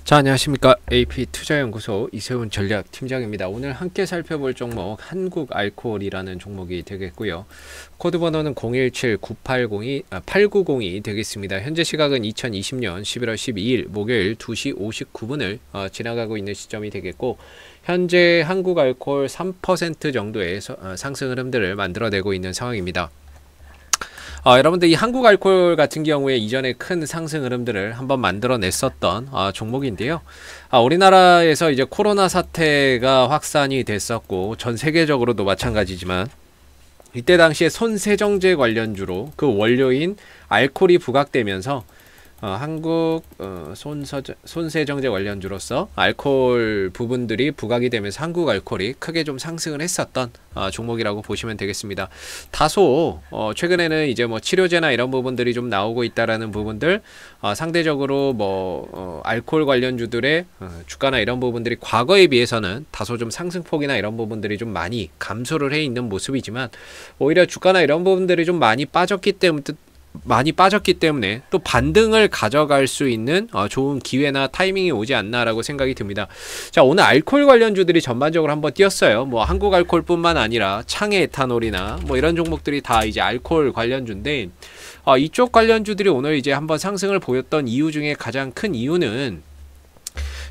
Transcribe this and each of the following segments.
자, 안녕하십니까. AP투자연구소 이세훈 전략팀장입니다. 오늘 함께 살펴볼 종목 한국알코올이라는 종목이 되겠고요. 코드 번호는 017980-8902 되겠습니다. 현재 시각은 2020년 11월 12일 목요일 2시 59분을 지나가고 있는 시점이 되겠고, 현재 한국알코올 3% 정도의 상승 흐름들을 만들어내고 있는 상황입니다. 여러분들 이 한국알코올 같은 경우에 이전에 큰 상승 흐름들을 한번 만들어냈었던 종목인데요. 우리나라에서 이제 코로나 사태가 확산이 됐었고, 전 세계적으로도 마찬가지지만 이때 당시에 손세정제 관련주로 그 원료인 알코올이 부각되면서 한국 손세정제 관련주로서 알코올 부분들이 부각이 되면서 한국 알코올이 크게 좀 상승을 했었던 종목이라고 보시면 되겠습니다. 다소 최근에는 이제 뭐 치료제나 이런 부분들이 좀 나오고 있다라는 부분들, 상대적으로 알코올 관련주들의 주가나 이런 부분들이 과거에 비해서는 다소 좀 상승폭이나 이런 부분들이 좀 많이 감소를 해 있는 모습이지만, 오히려 주가나 이런 부분들이 좀 많이 빠졌기 때문에 또 반등을 가져갈 수 있는 좋은 기회나 타이밍이 오지 않나라고 생각이 듭니다. 자, 오늘 알코올 관련주들이 전반적으로 한번 뛰었어요. 뭐 한국 알코올뿐만 아니라 창해 에탄올이나 뭐 이런 종목들이 다 이제 알코올 관련주인데, 이쪽 관련주들이 오늘 이제 한번 상승을 보였던 이유 중에 가장 큰 이유는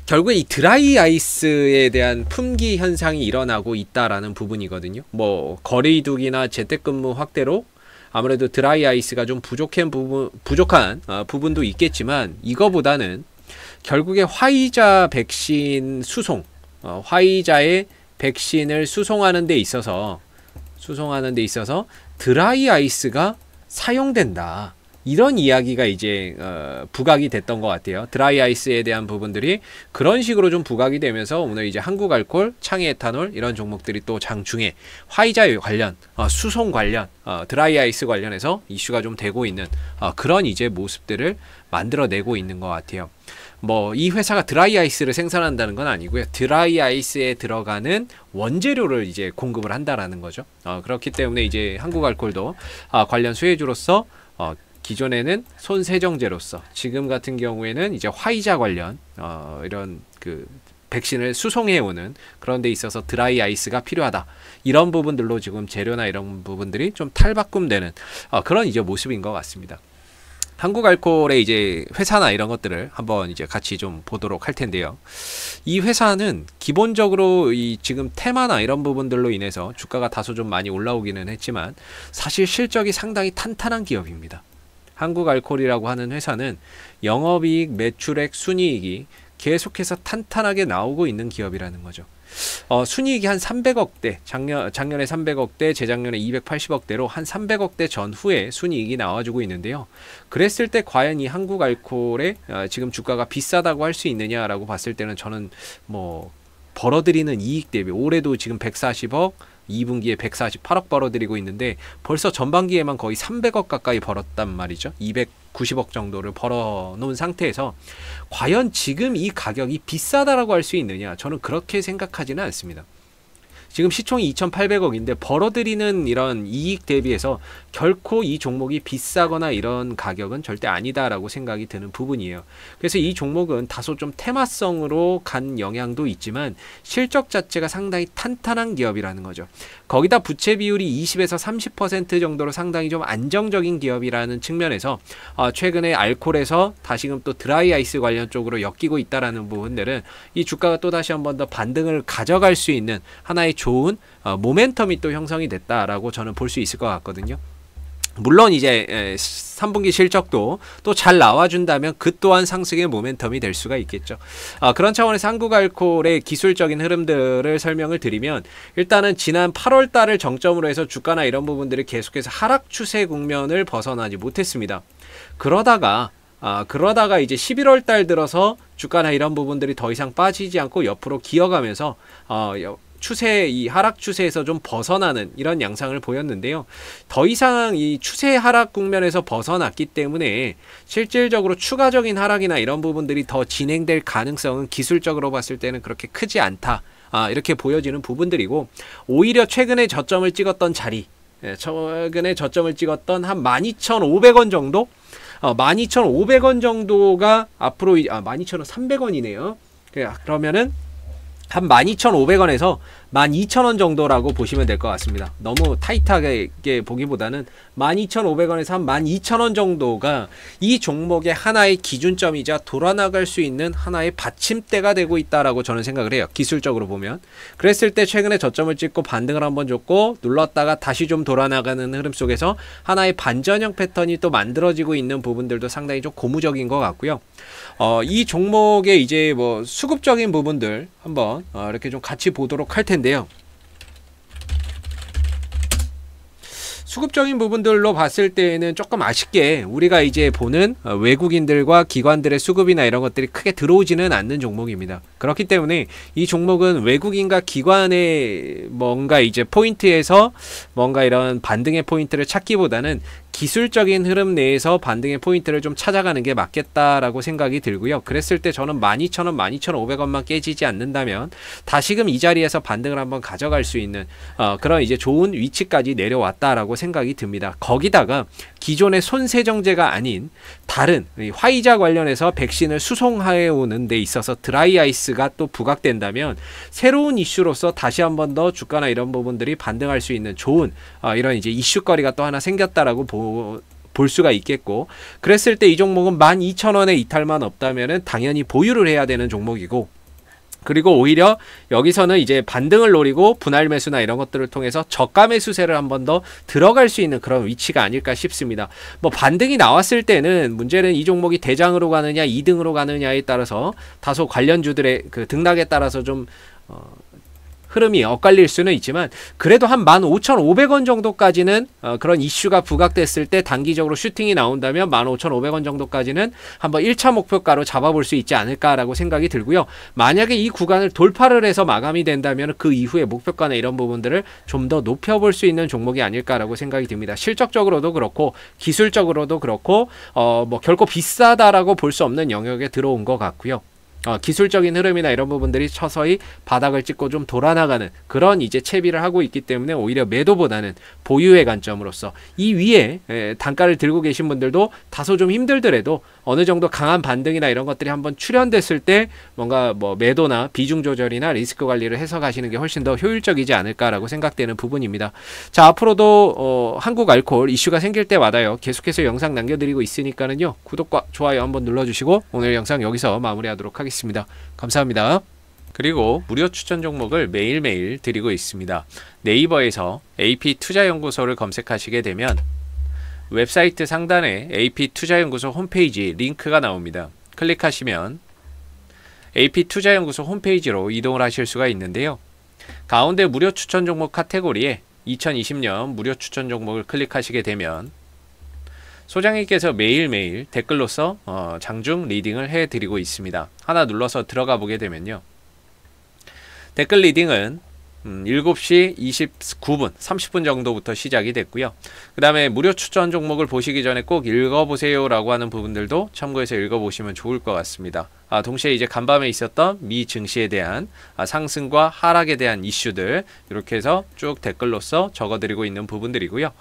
결국에 이 드라이 아이스에 대한 품귀 현상이 일어나고 있다라는 부분이거든요. 뭐 거리두기나 재택근무 확대로 아무래도 드라이 아이스가 좀 부족한 부분도 있겠지만, 이거보다는 결국에 화이자 백신 수송, 화이자의 백신을 수송하는 데 있어서 드라이 아이스가 사용된다, 이런 이야기가 이제 부각이 됐던 것 같아요. 드라이 아이스에 대한 부분들이 그런 식으로 좀 부각이 되면서 오늘 이제 한국알코올, 창해 에탄올 이런 종목들이 또 장중에 화이자 관련, 수송 관련, 드라이 아이스 관련해서 이슈가 좀 되고 있는 그런 이제 모습들을 만들어내고 있는 것 같아요. 뭐 이 회사가 드라이 아이스를 생산한다는 건 아니고요. 드라이 아이스에 들어가는 원재료를 이제 공급을 한다라는 거죠. 그렇기 때문에 이제 한국알코올도 관련 수혜주로서 기존에는 손세정제로서, 지금 같은 경우에는 이제 화이자 관련 이런 그 백신을 수송해오는 그런 데 있어서 드라이 아이스가 필요하다, 이런 부분들로 지금 재료나 이런 부분들이 좀 탈바꿈되는 그런 이제 모습인 것 같습니다. 한국알코올의 이제 회사나 이런 것들을 한번 이제 같이 좀 보도록 할 텐데요. 이 회사는 기본적으로 이 지금 테마나 이런 부분들로 인해서 주가가 다소 좀 많이 올라오기는 했지만, 사실 실적이 상당히 탄탄한 기업입니다. 한국알코올이라고 하는 회사는 영업이익, 매출액, 순이익이 계속해서 탄탄하게 나오고 있는 기업이라는 거죠. 순이익이 한 300억대, 작년에 300억대, 재작년에 280억대로 한 300억대 전후에 순이익이 나와주고 있는데요. 그랬을 때 과연 이 한국알코올의 지금 주가가 비싸다고 할 수 있느냐라고 봤을 때는, 저는 뭐 벌어들이는 이익 대비 올해도 지금 140억, 2분기에 148억 벌어들이고 있는데 벌써 전반기에만 거의 300억 가까이 벌었단 말이죠. 290억 정도를 벌어놓은 상태에서 과연 지금 이 가격이 비싸다라고 할 수 있느냐, 저는 그렇게 생각하지는 않습니다. 지금 시총이 2,800억인데 벌어들이는 이런 이익 대비해서 결코 이 종목이 비싸거나 이런 가격은 절대 아니다라고 생각이 드는 부분이에요. 그래서 이 종목은 다소 좀 테마성으로 간 영향도 있지만 실적 자체가 상당히 탄탄한 기업이라는 거죠. 거기다 부채 비율이 20에서 30% 정도로 상당히 좀 안정적인 기업이라는 측면에서 최근에 알코올에서 다시금 또 드라이 아이스 관련 쪽으로 엮이고 있다라는 부분들은 이 주가가 또 다시 한 번 더 반등을 가져갈 수 있는 하나의 좋은 모멘텀이 또 형성이 됐다라고 저는 볼 수 있을 것 같거든요. 물론 이제 3분기 실적도 또 잘 나와준다면 그 또한 상승의 모멘텀이 될 수가 있겠죠. 그런 차원에서 한국알코올의 기술적인 흐름들을 설명을 드리면, 일단은 지난 8월 달을 정점으로 해서 주가나 이런 부분들이 계속해서 하락 추세 국면을 벗어나지 못했습니다. 그러다가 이제 11월 달 들어서 주가나 이런 부분들이 더 이상 빠지지 않고 옆으로 기어가면서 이 하락 추세에서 좀 벗어나는 이런 양상을 보였는데요. 더 이상 이 추세 하락 국면에서 벗어났기 때문에 실질적으로 추가적인 하락이나 이런 부분들이 더 진행될 가능성은 기술적으로 봤을 때는 그렇게 크지 않다, 이렇게 보여지는 부분들이고, 오히려 최근에 저점을 찍었던 자리, 최근에 저점을 찍었던 한 12,500원 정도, 12,500원 정도가 앞으로 12,300원이네요. 그러면은 한 12,500원에서 12,000원 정도라고 보시면 될 것 같습니다. 너무 타이트하게 보기보다는 12,500원에서 한 12,000원 정도가 이 종목의 하나의 기준점이자 돌아나갈 수 있는 하나의 받침대가 되고 있다라고 저는 생각을 해요. 기술적으로 보면. 그랬을 때 최근에 저점을 찍고 반등을 한번 줬고 눌렀다가 다시 좀 돌아나가는 흐름 속에서 하나의 반전형 패턴이 또 만들어지고 있는 부분들도 상당히 좀 고무적인 것 같고요. 이 종목의 이제 뭐 수급적인 부분들 한번 이렇게 좀 같이 보도록 할 텐데요. 수급적인 부분들로 봤을 때에는 조금 아쉽게 우리가 이제 보는 외국인들과 기관들의 수급이나 이런 것들이 크게 들어오지는 않는 종목입니다. 그렇기 때문에 이 종목은 외국인과 기관의 뭔가 이제 포인트에서 뭔가 이런 반등의 포인트를 찾기보다는 기술적인 흐름 내에서 반등의 포인트를 좀 찾아가는 게 맞겠다라고 생각이 들고요. 그랬을 때 저는 12,000원, 12,500원만 깨지지 않는다면 다시금 이 자리에서 반등을 한번 가져갈 수 있는 그런 이제 좋은 위치까지 내려왔다라고 생각이 듭니다. 거기다가 기존의 손세정제가 아닌 다른 화이자 관련해서 백신을 수송해 오는 데 있어서 드라이 아이스가 또 부각된다면 새로운 이슈로서 다시 한번 더 주가나 이런 부분들이 반등할 수 있는 좋은 이런 이제 이슈거리가 또 하나 생겼다라고 볼 수가 있겠고, 그랬을 때 이 종목은 12,000원의 이탈만 없다면은 당연히 보유를 해야 되는 종목이고, 그리고 오히려 여기서는 이제 반등을 노리고 분할 매수나 이런 것들을 통해서 저가 매수세를 한 번 더 들어갈 수 있는 그런 위치가 아닐까 싶습니다. 뭐 반등이 나왔을 때는 문제는 이 종목이 대장으로 가느냐 2등으로 가느냐에 따라서 다소 관련주들의 그 등락에 따라서 좀 흐름이 엇갈릴 수는 있지만 그래도 한 15,500원 정도까지는 그런 이슈가 부각됐을 때 단기적으로 슈팅이 나온다면 15,500원 정도까지는 한번 1차 목표가로 잡아볼 수 있지 않을까라고 생각이 들고요. 만약에 이 구간을 돌파를 해서 마감이 된다면 그 이후에 목표가나 이런 부분들을 좀 더 높여볼 수 있는 종목이 아닐까라고 생각이 듭니다. 실적적으로도 그렇고 기술적으로도 그렇고 뭐 결코 비싸다라고 볼 수 없는 영역에 들어온 것 같고요. 기술적인 흐름이나 이런 부분들이 서서히 바닥을 찍고 좀 돌아나가는 그런 이제 채비를 하고 있기 때문에 오히려 매도보다는 보유의 관점으로서 이 위에 단가를 들고 계신 분들도 다소 좀 힘들더라도 어느 정도 강한 반등이나 이런 것들이 한번 출현됐을 때 뭔가 뭐 매도나 비중 조절이나 리스크 관리를 해서 가시는 게 훨씬 더 효율적이지 않을까라고 생각되는 부분입니다. 자, 앞으로도 한국 알코올 이슈가 생길 때마다요 계속해서 영상 남겨드리고 있으니까는요 구독과 좋아요 한번 눌러주시고 오늘 영상 여기서 마무리하도록 하겠습니다. 감사합니다. 그리고 무료 추천 종목을 매일매일 드리고 있습니다. 네이버에서 AP투자연구소를 검색하시게 되면 웹사이트 상단에 AP투자연구소 홈페이지 링크가 나옵니다. 클릭하시면 AP투자연구소 홈페이지로 이동을 하실 수가 있는데요. 가운데 무료 추천 종목 카테고리에 2020년 무료 추천 종목을 클릭하시게 되면 소장님께서 매일매일 댓글로서 장중 리딩을 해드리고 있습니다. 하나 눌러서 들어가 보게 되면요. 댓글 리딩은 7시 29분, 30분 정도부터 시작이 됐고요. 그 다음에 무료 추천 종목을 보시기 전에 꼭 읽어보세요 라고 하는 부분들도 참고해서 읽어보시면 좋을 것 같습니다. 동시에 이제 간밤에 있었던 미 증시에 대한 상승과 하락에 대한 이슈들 이렇게 해서 쭉 댓글로서 적어드리고 있는 부분들이고요.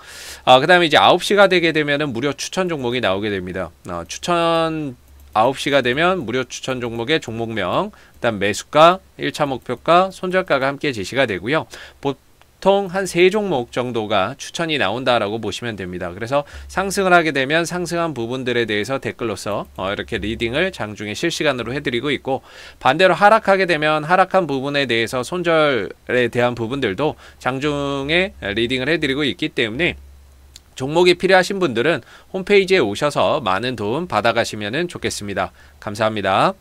그 다음에 이제 9시가 되게 되면은 무료 추천 종목이 나오게 됩니다. 추천 9시가 되면 무료 추천 종목의 종목명, 그다음 매수가, 1차 목표가, 손절가가 함께 제시가 되고요. 보통 한 3종목 정도가 추천이 나온다라고 보시면 됩니다. 그래서 상승을 하게 되면 상승한 부분들에 대해서 댓글로서 이렇게 리딩을 장중에 실시간으로 해드리고 있고, 반대로 하락하게 되면 하락한 부분에 대해서 손절에 대한 부분들도 장중에 리딩을 해드리고 있기 때문에 종목이 필요하신 분들은 홈페이지에 오셔서 많은 도움 받아가시면 좋겠습니다. 감사합니다.